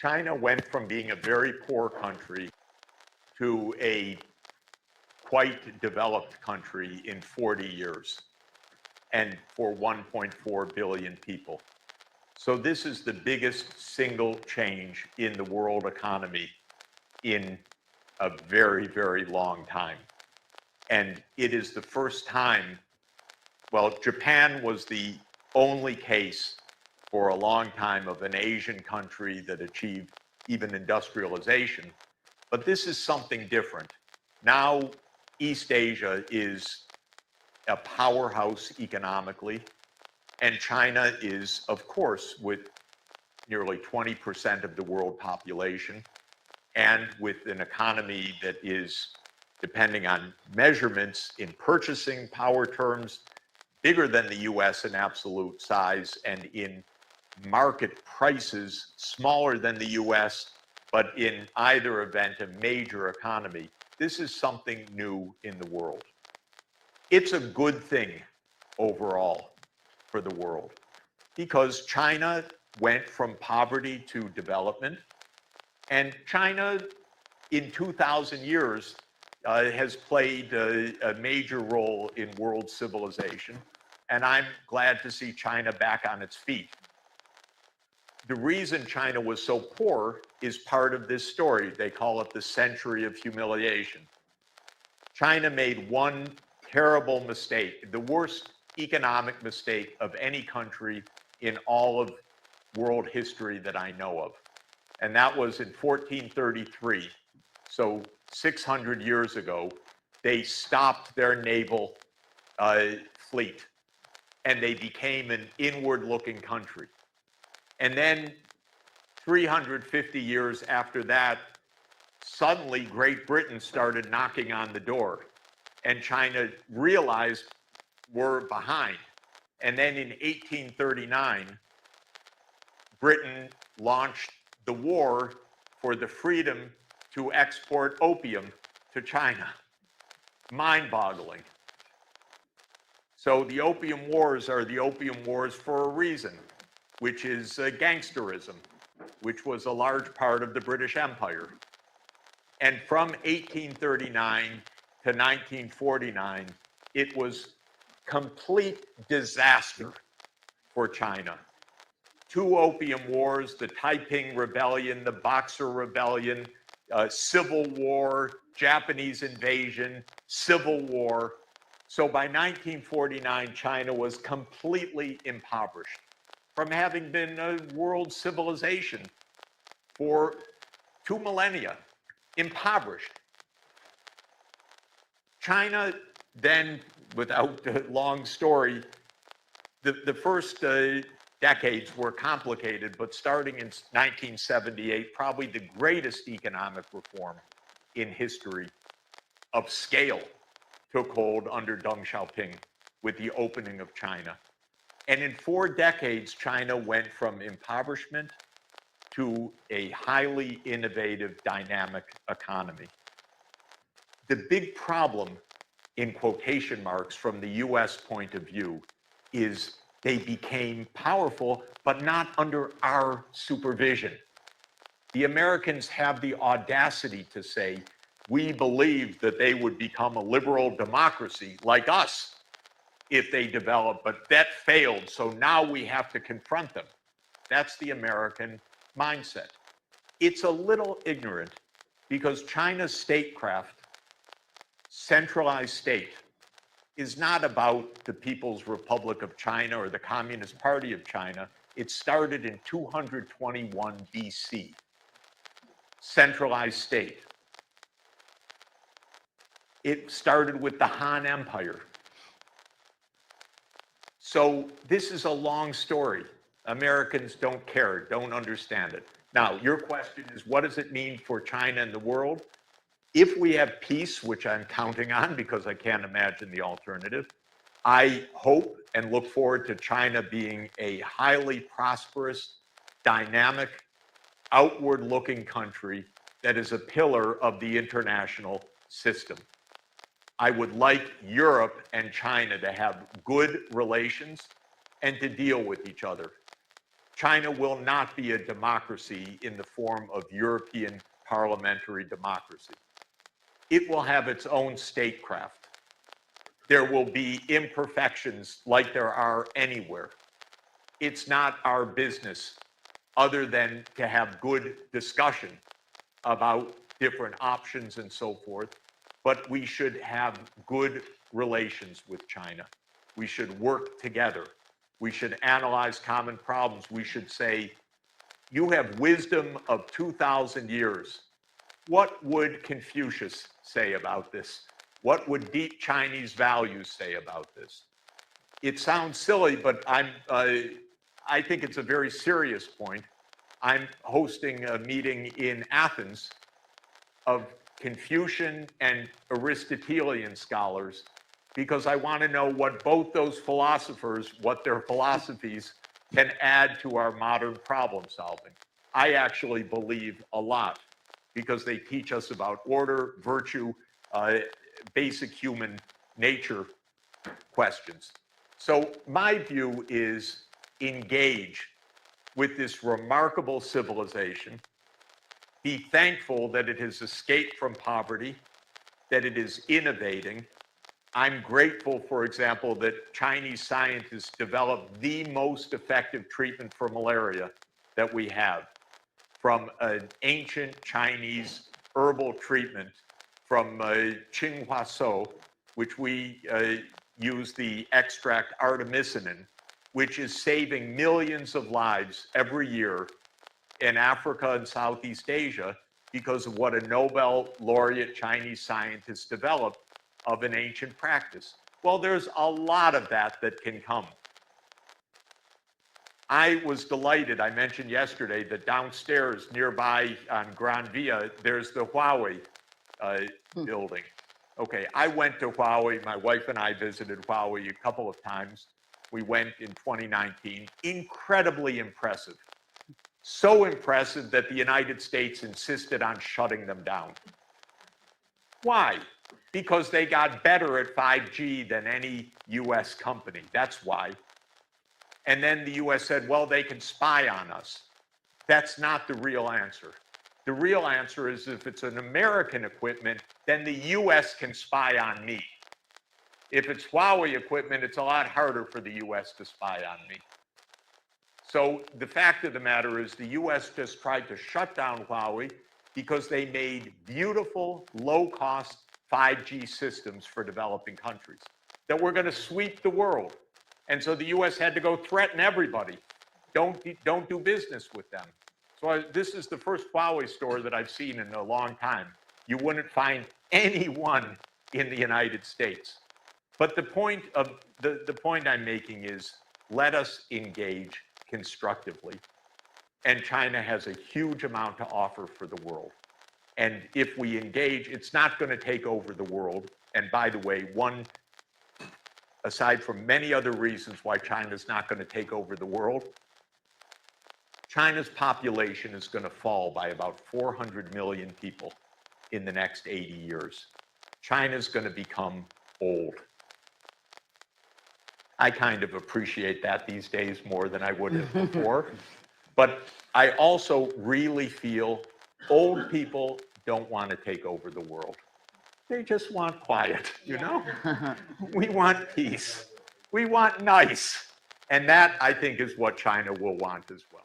China went from being a very poor country to a quite developed country in 40 years, and for 1.4 billion people. So this is the biggest single change in the world economy in a very, very long time. And it is the first time, well, Japan was the only case for a long time of an Asian country that achieved even industrialization. But this is something different. Now, East Asia is a powerhouse economically, and China is, of course, with nearly 20% of the world population, and with an economy that is, depending on measurements in purchasing power terms, bigger than the US in absolute size, and in market prices, smaller than the US, but in either event, a major economy. This is something new in the world. It's a good thing overall for the world, because China went from poverty to development, and China in 2,000 years has played a major role in world civilization, and I'm glad to see China back on its feet. The reason China was so poor is part of this story. They call it the century of humiliation. China made one terrible mistake, the worst economic mistake of any country in all of world history that I know of. And that was in 1433, so 600 years ago, they stopped their naval fleet, and they became an inward-looking country. And then 350 years after that, suddenly Great Britain started knocking on the door, and China realized we're behind. And then in 1839, Britain launched the war for the freedom to export opium to China. Mind-boggling. So the Opium Wars are the Opium Wars for a reason, which is gangsterism, which was a large part of the British Empire. And from 1839 to 1949, it was complete disaster for China. 2 opium wars, the Taiping Rebellion, the Boxer Rebellion, Civil War, Japanese invasion, Civil War. So by 1949, China was completely impoverished from having been a world civilization for 2 millennia, impoverished. China then, without a long story, the first decades were complicated, but starting in 1978, probably the greatest economic reform in history of scale took hold under Deng Xiaoping with the opening of China. And in 4 decades, China went from impoverishment to a highly innovative, dynamic economy. The big problem, in quotation marks, from the US point of view, is they became powerful, but not under our supervision. The Americans have the audacity to say, we believed that they would become a liberal democracy like us if they develop, but that failed, so now we have to confront them. That's the American mindset. It's a little ignorant because China's statecraft, centralized state, is not about the People's Republic of China or the Communist Party of China. It started in 221 BC. Centralized state. It started with the Han Empire. So this is a long story. Americans don't care, don't understand it. Now, your question is, what does it mean for China and the world? If we have peace, which I'm counting on because I can't imagine the alternative, I hope and look forward to China being a highly prosperous, dynamic, outward-looking country that is a pillar of the international system. I would like Europe and China to have good relations and to deal with each other. China will not be a democracy in the form of European parliamentary democracy. It will have its own statecraft. There will be imperfections like there are anywhere. It's not our business other than to have good discussion about different options and so forth, but we should have good relations with China. We should work together. We should analyze common problems. We should say, you have wisdom of 2,000 years. What would Confucius say about this? What would deep Chinese values say about this? It sounds silly, but I think it's a very serious point. I'm hosting a meeting in Athens of Confucian and Aristotelian scholars because I want to know what both those philosophers, what their philosophies can add to our modern problem solving. I actually believe a lot because they teach us about order, virtue, basic human nature questions. So my view is engage with this remarkable civilization, be thankful that it has escaped from poverty, that it is innovating. I'm grateful, for example, that Chinese scientists developed the most effective treatment for malaria that we have, from an ancient Chinese herbal treatment from Qinghua So, which we use the extract artemisinin, which is saving millions of lives every year in Africa and Southeast Asia because of what a Nobel laureate Chinese scientist developed of an ancient practice. Well, there's a lot of that that can come. I was delighted, I mentioned yesterday, that downstairs nearby on Gran Via, there's the Huawei building. Okay, I went to Huawei, my wife and I visited Huawei a couple of times. We went in 2019, incredibly impressive. So impressive that the United States insisted on shutting them down. Why? Because they got better at 5G than any US company, that's why. And then the US said, well, they can spy on us. That's not the real answer. The real answer is if it's an American equipment, then the US can spy on me. If it's Huawei equipment, it's a lot harder for the US to spy on me. So the fact of the matter is the US just tried to shut down Huawei because they made beautiful, low-cost 5G systems for developing countries that were going to sweep the world. And so the US had to go threaten everybody. Don't do business with them. So this is the first Huawei store that I've seen in a long time. You wouldn't find anyone in the United States. But the point I'm making is let us engage constructively. And China has a huge amount to offer for the world. And if we engage, it's not going to take over the world. And by the way, aside from many other reasons why China's not going to take over the world, China's population is going to fall by about 400 million people in the next 80 years. China's going to become old. I kind of appreciate that these days more than I would have before. But I also really feel old people don't want to take over the world. They just want quiet, you know? We want peace. We want nice. And that, I think, is what China will want as well.